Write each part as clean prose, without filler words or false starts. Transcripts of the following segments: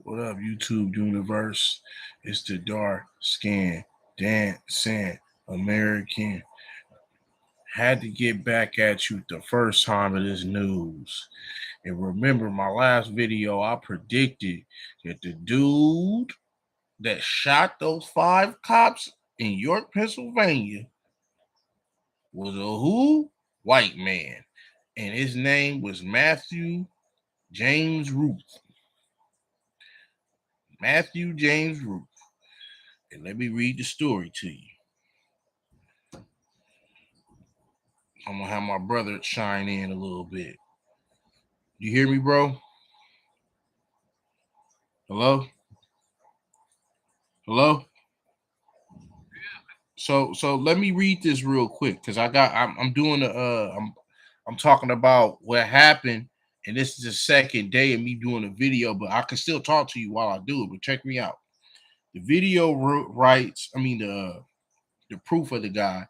What up, YouTube universe? It's the dark skin dancing American. Had to get back at you the first time of this news. And remember, my last video, I predicted that the dude that shot those 5 cops in York, Pennsylvania was a who? White man. And his name was Matthew James Ruth. Matthew James Ruth. And let me read the story to you. I'm gonna have my brother chime in a little bit. You hear me, bro? Hello? Hello? So let me read this real quick because I'm doing I'm talking about what happened, and this is the second day of me doing a video, but I can still talk to you while I do it. But check me out. The video writes, the proof of the guy.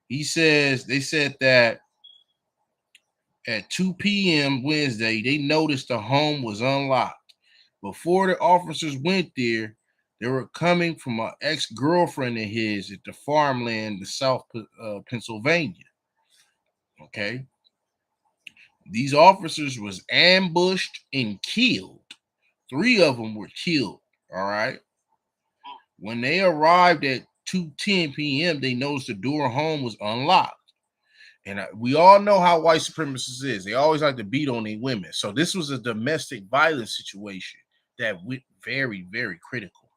He says they said that at 2 p.m. Wednesday, they noticed the home was unlocked. Before the officers went there, they were coming from an ex-girlfriend of his at the farmland in South Pennsylvania. Okay. These officers was ambushed and killed. 3 of them were killed. All right. When they arrived at 2:10 p.m., they noticed the door home was unlocked. And we all know how white supremacists is. They always like to beat on their women. So this was a domestic violence situation that went very, very critical.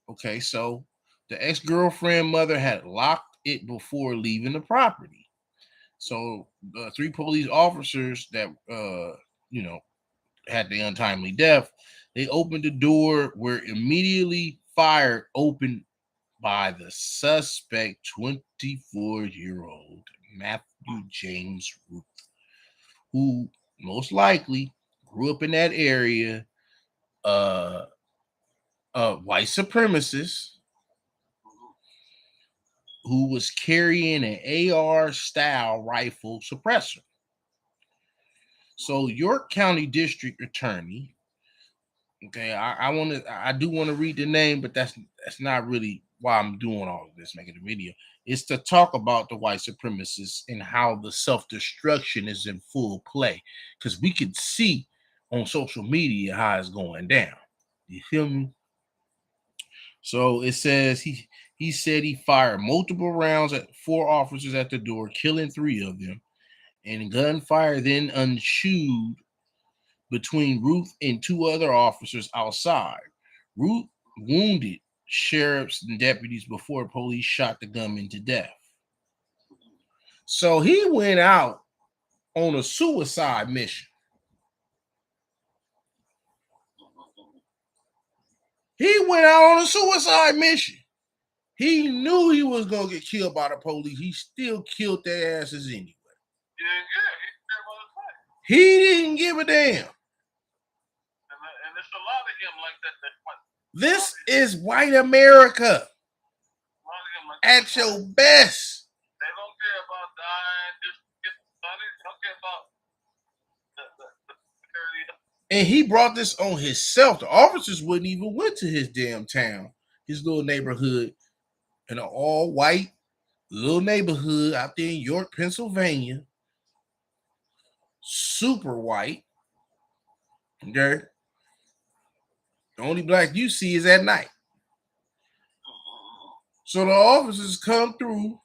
Okay, so the ex-girlfriend mother had locked it before leaving the property. So the 3 police officers that had the untimely death, they opened the door where immediately fired open by the suspect 24-year-old Matthew James Ruth, who most likely grew up in that area, uh, a white supremacist who was carrying an AR style rifle suppressor. So York County District Attorney, okay, I do want to read the name, but that's not really why I'm doing all of this, making the video. It's to talk about the white supremacists and how the self-destruction is in full play. Because we can see on social media how it's going down. You feel me? So it says he said he fired multiple rounds at 4 officers at the door, killing 3 of them, and gunfire then ensued between Ruth and 2 other officers outside. Ruth wounded sheriffs and deputies before police shot the gunman to death. So he went out on a suicide mission. He went out on a suicide mission. He knew he was gonna get killed by the police. He still killed their asses anyway. He didn't give a damn. And there's a lot of him like that. This is white America at your best. They don't care about dying. Just get started. They don't care about the and he brought this on himself. The officers wouldn't even went to his damn town, his little neighborhood, in an all-white little neighborhood out there in York, Pennsylvania. Super white. Okay. The only black you see is at night. So the officers come through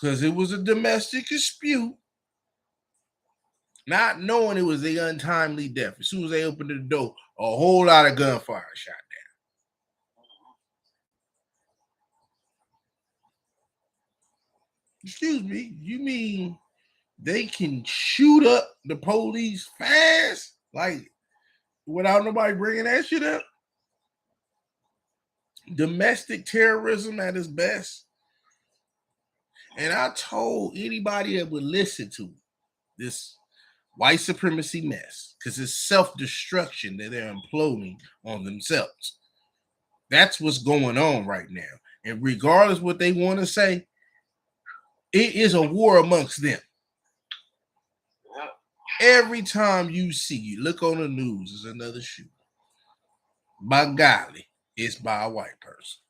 because it was a domestic dispute, not knowing it was an untimely death. As soon as they opened the door, a whole lot of gunfire shot down. Excuse me, you mean they can shoot up the police fast, like without nobody bringing that shit up? Domestic terrorism at its best. And I told anybody that would listen to this white supremacy mess, because it's self-destruction that they're imploding on themselves. That's what's going on right now. And regardless what they want to say, it is a war amongst them. Every time you look on the news, there's another shooting. by golly, it's by a white person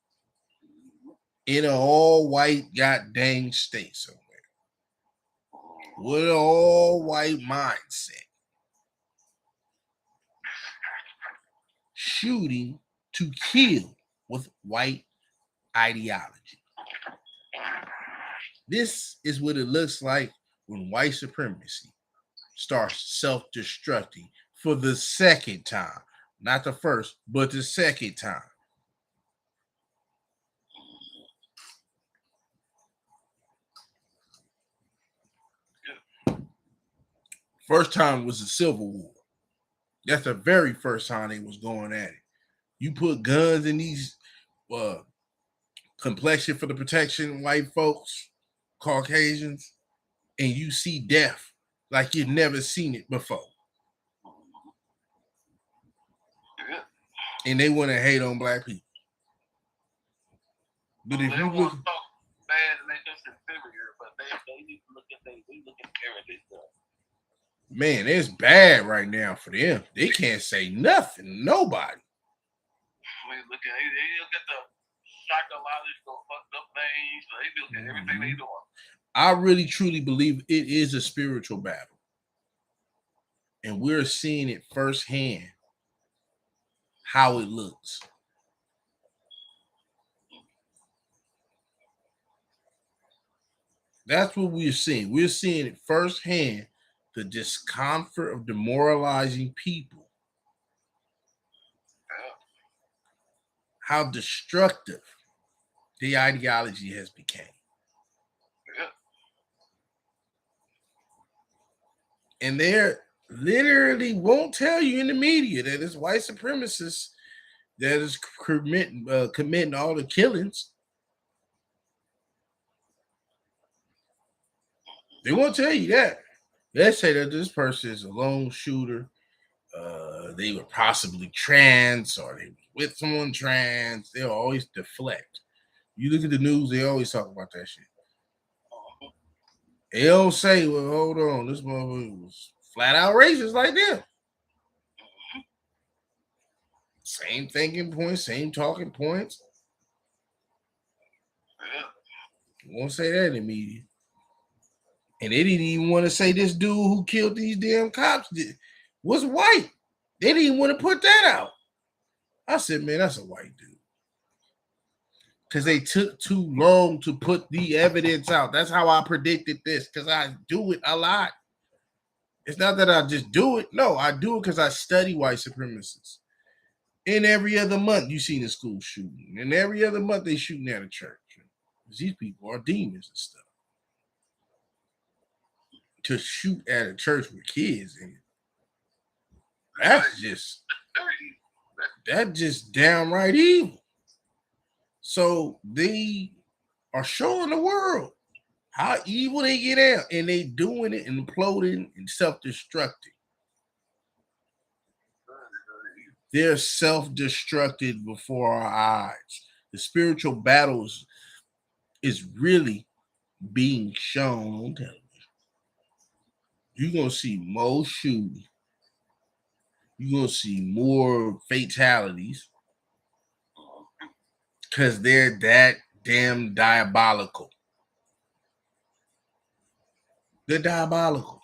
in an all-white goddamn state somewhere with an all-white mindset, shooting to kill with white ideology. This is what it looks like when white supremacy starts self-destructing for the second time. Not the first, but the second time. First time was the Civil War. That's the very first time they was going at it. You put guns in these uh, complexion for the protection, white folks, Caucasians, and you see death like you've never seen it before. And they want to hate on black people. But if you look bad and make us inferior, but they need to look at everything stuff. Man, it's bad right now for them. They can't say nothing, nobody. They look at the psychological fucked up things. They look at everything they doing. I really truly believe it is a spiritual battle. And we're seeing it firsthand how it looks. That's what we're seeing. We're seeing it firsthand, the discomfort of demoralizing people. How destructive the ideology has become. And they're literally won't tell you in the media that it's white supremacists that is committing all the killings. They won't tell you that. They say that this person is a lone shooter. They were possibly trans or they were with someone trans. They'll always deflect. You look at the news, they always talk about that shit. They don't say, well, hold on, this motherfucker was flat out racist like them. Same thinking points, same talking points. You won't say that in the media. And they didn't even want to say this dude who killed these damn cops was white. They didn't even want to put that out. I said, man, that's a white dude. Because they took too long to put the evidence out. That's how I predicted this, because I do it a lot. It's not that I just do it. No, I do it because I study white supremacists. And every other month, you see the school shooting. And every other month, they shooting at a church. These people are demons and stuff. To shoot at a church with kids in it, that's just downright evil. So they are showing the world how evil they get out, and they doing it, imploding and self-destructing. They're self-destructed before our eyes. The spiritual battles is really being shown on television. You're gonna see more shooting. You're gonna see more fatalities because they're that damn diabolical. They're diabolical.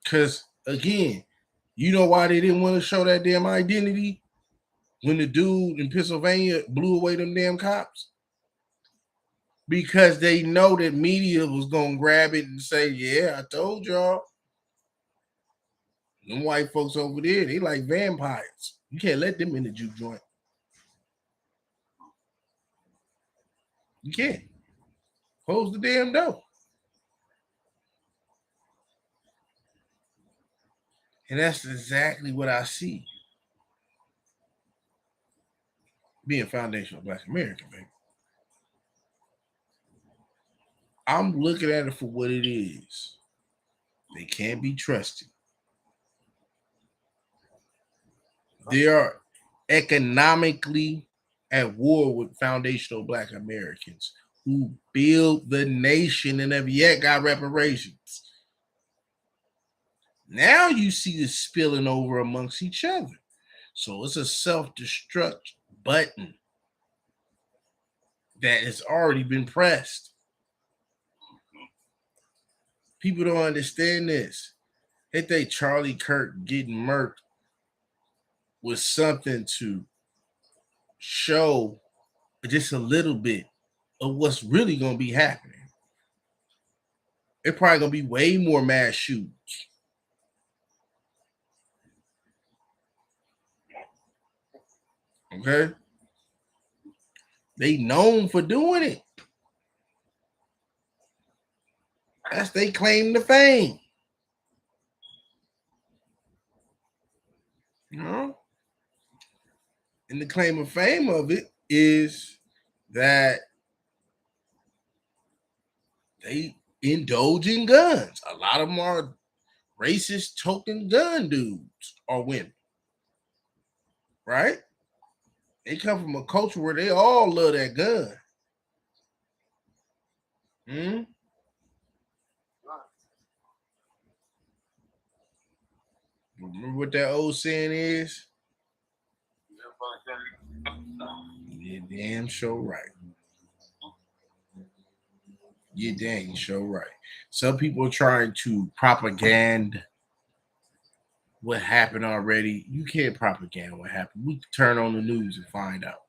Because again, you know why they didn't want to show that damn identity when the dude in Pennsylvania blew away them damn cops? Because they know that media was gonna grab it and say, yeah, I told y'all. Them white folks over there, they like vampires. You can't let them in the juke joint. You can't. Close the damn door. And that's exactly what I see. Being foundational Black American, baby. I'm looking at it for what it is. They can't be trusted. They are economically at war with foundational Black Americans who build the nation and have yet got reparations. Now you see this spilling over amongst each other. So it's a self-destruct button that has already been pressed. People don't understand this. They think Charlie Kirk getting murked was something to show just a little bit of what's really going to be happening. It probably going to be way more mass shootings. Okay? They known for doing it. That's they claim to fame. You know? And the claim of fame of it is that they indulge in guns. A lot of them are racist token gun dudes or women. Right? They come from a culture where they all love that gun. Hmm? Remember what that old saying is? You're damn sure right. You're dang sure right. Some people are trying to propaganda what happened already. You can't propaganda what happened. We can turn on the news and find out.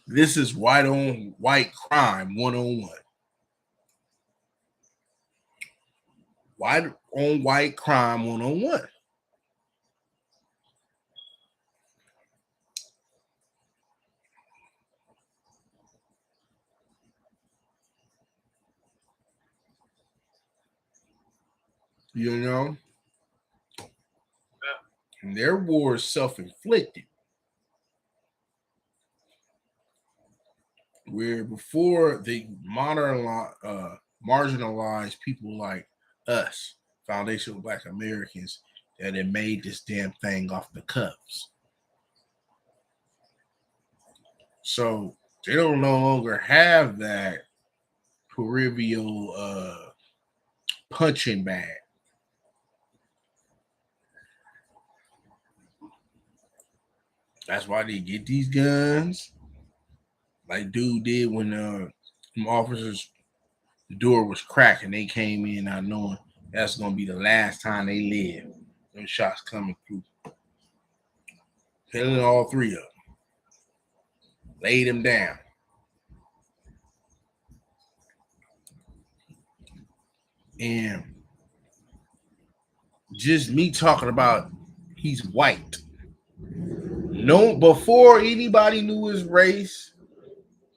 This is white on white crime 101. White on white crime 101. You know? And their war is self-inflicted. Where before they marginalized people like us, foundational Black Americans, that had made this damn thing off the cuffs. So they don't no longer have that peripheral punching bag. That's why they get these guns, like dude did when officers the door was cracked and they came in not knowing that's gonna be the last time they live. Them shots coming through, killing all three of them, laid them down. And just me talking about he's white. No, before anybody knew his race,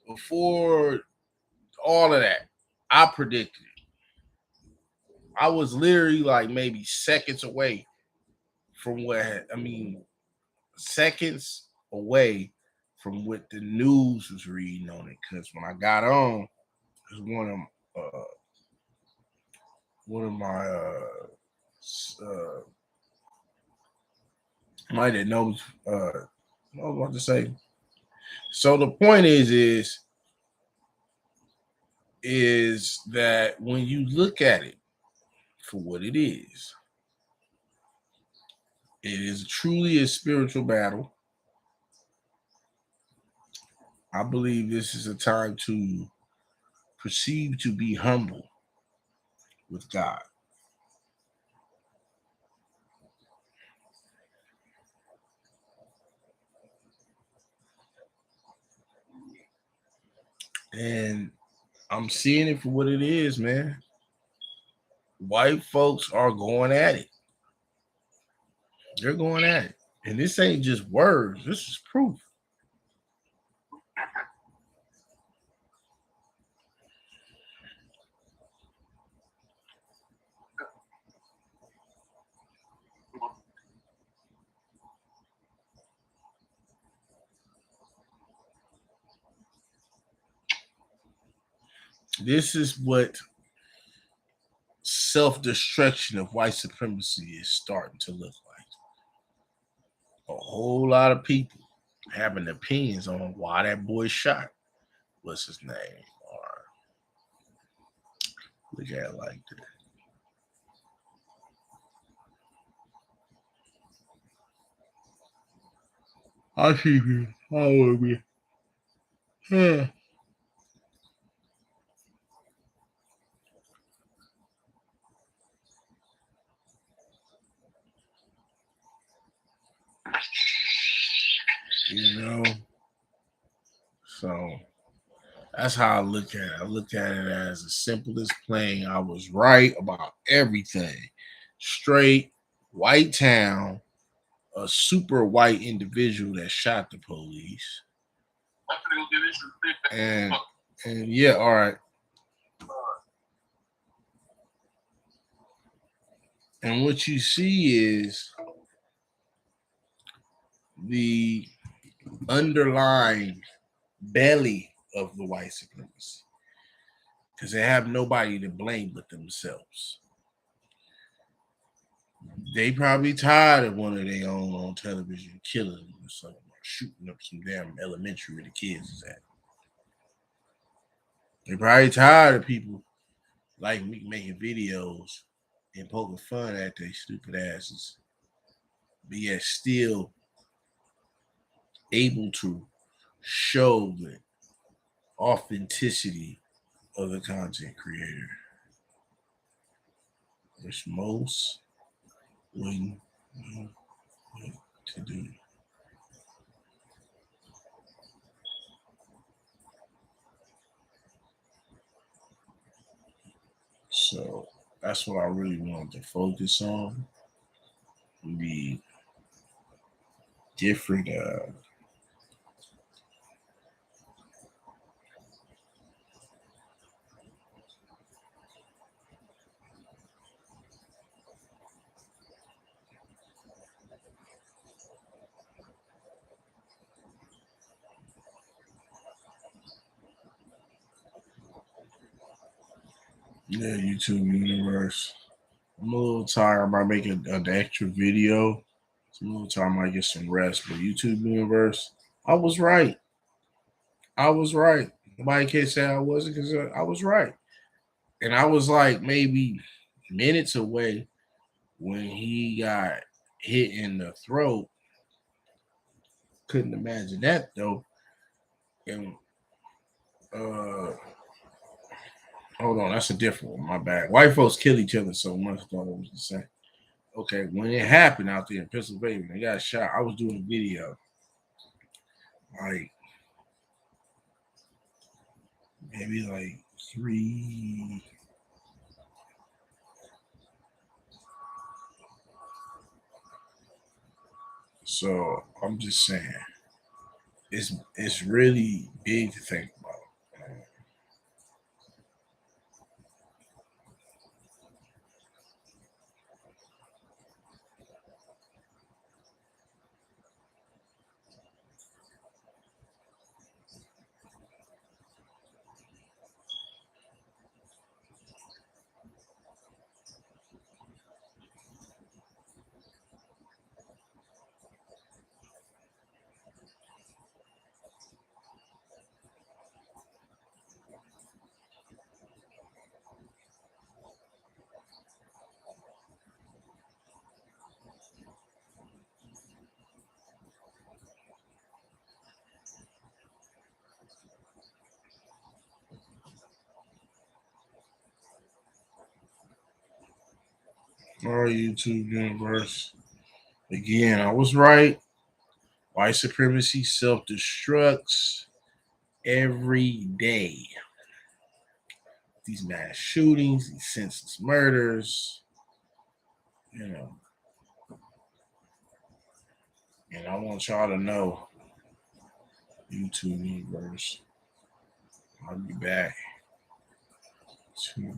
before all of that, I predicted it. I was literally like maybe seconds away from what I mean, seconds away from what the news was reading on it. Because when I got on, it was one of my might that knows what I was about to say. So the point is that when you look at it for what it is truly a spiritual battle. I believe this is a time to proceed to be humble with God. And I'm seeing it for what it is, man. White folks are going at it. They're going at it. And this ain't just words, this is proof. This is what self-destruction of white supremacy is starting to look like. A whole lot of people having opinions on why that boy shot. What's his name? Or look at it like that. I see you. I will be. Yeah. You know, so that's how I look at it. I look at it as as simple as playing. I was right about everything. Straight white town, a super white individual that shot the police. And and yeah, all right. And what you see is the underlying belly of the white supremacy because they have nobody to blame but themselves. They probably tired of one of their own on television killing them or something, or shooting up some damn elementary where the kids is at. They probably tired of people like me making videos and poking fun at their stupid asses, but yet still able to show the authenticity of the content creator, which most wouldn't know what to do. So that's what I really wanted to focus on. The different yeah, YouTube universe. I'm a little tired. I might make an extra video. So I'm a little tired. I might get some rest. But YouTube universe, I was right. I was right. Nobody can say I wasn't because I was right. And I was like maybe minutes away when he got hit in the throat. Couldn't imagine that though. And hold on, that's a different one. My bad. White folks kill each other so much. I thought it was the same. Okay, when it happened out there in Pennsylvania, they got shot. I was doing a video, like maybe like three. So I'm just saying, it's really big to think about. All right, YouTube universe. Again, I was right. White supremacy self destructs every day. These mass shootings, these senseless murders, you know. And I want y'all to know, YouTube universe, I'll be back to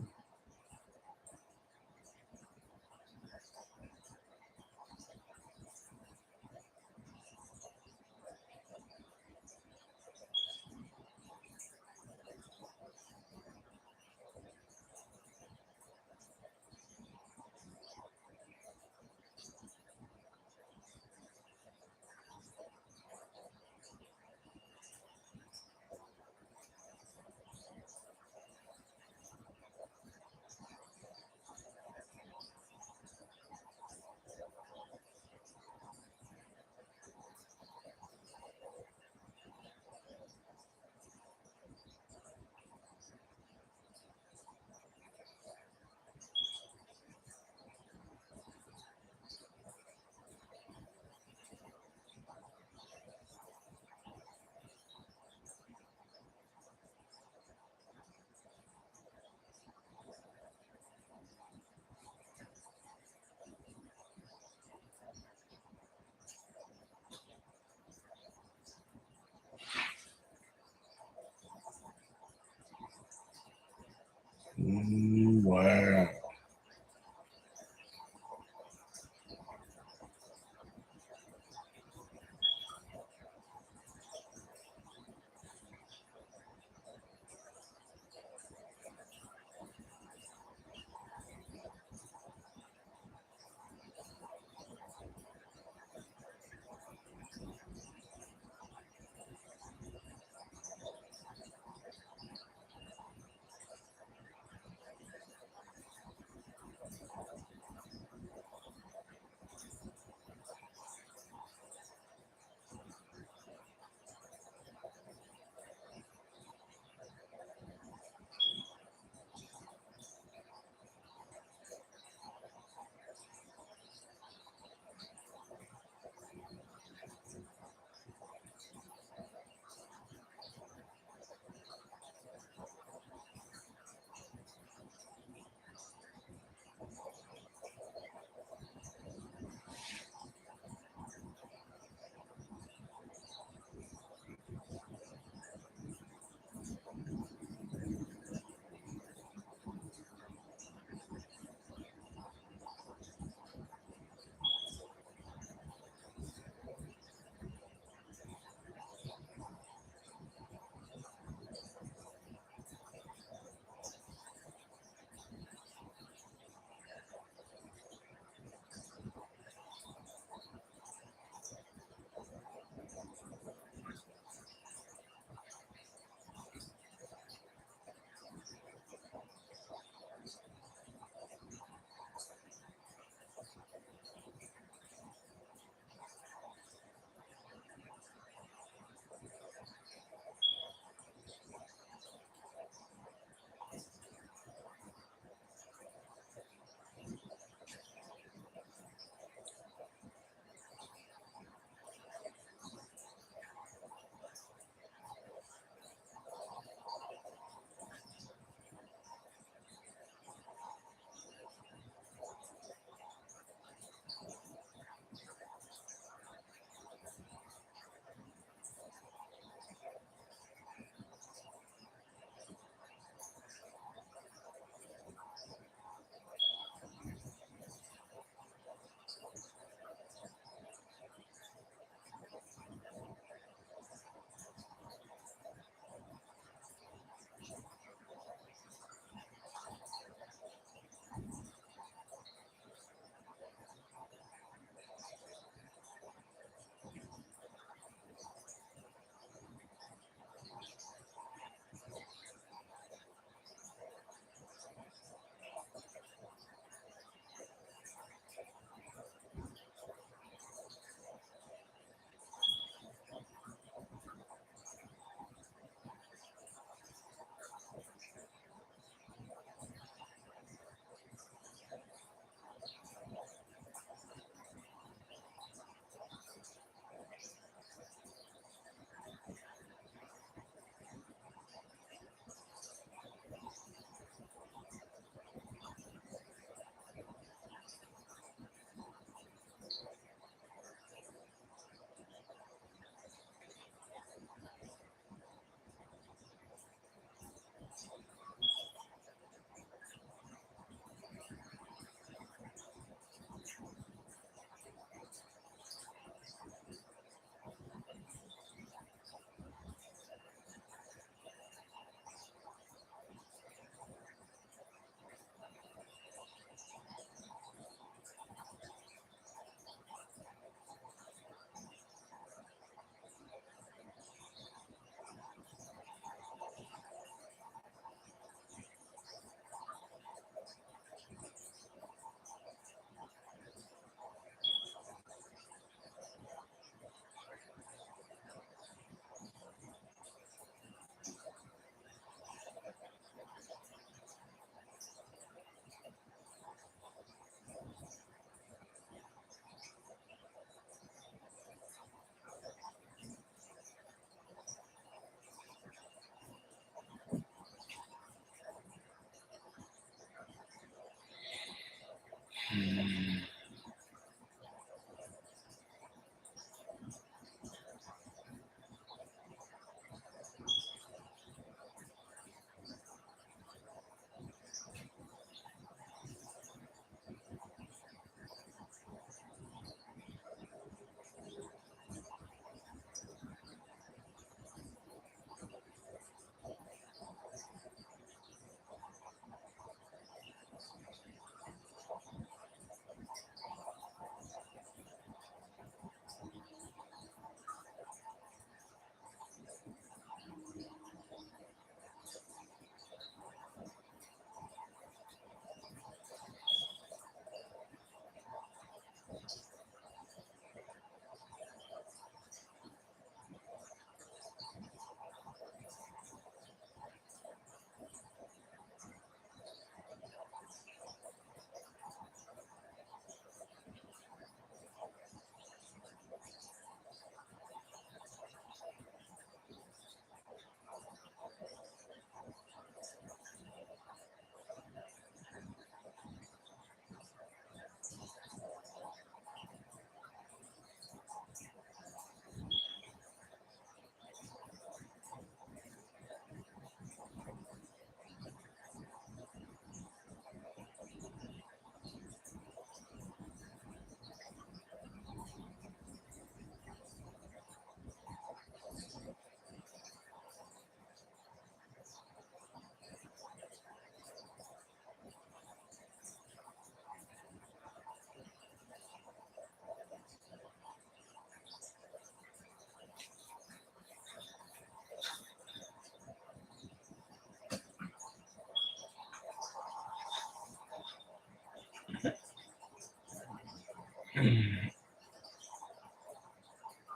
Wow.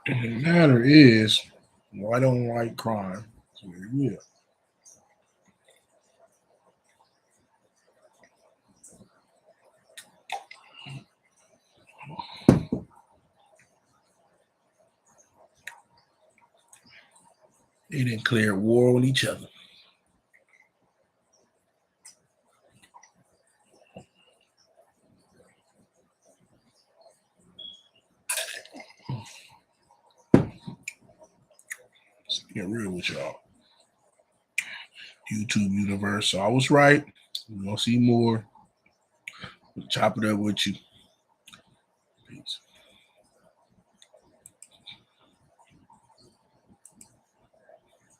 The matter is, I don't like crime. So yeah. They didn't declare war on each other. Let's get real with y'all. YouTube universe. So I was right. We're gonna see more. We'll chop it up with you.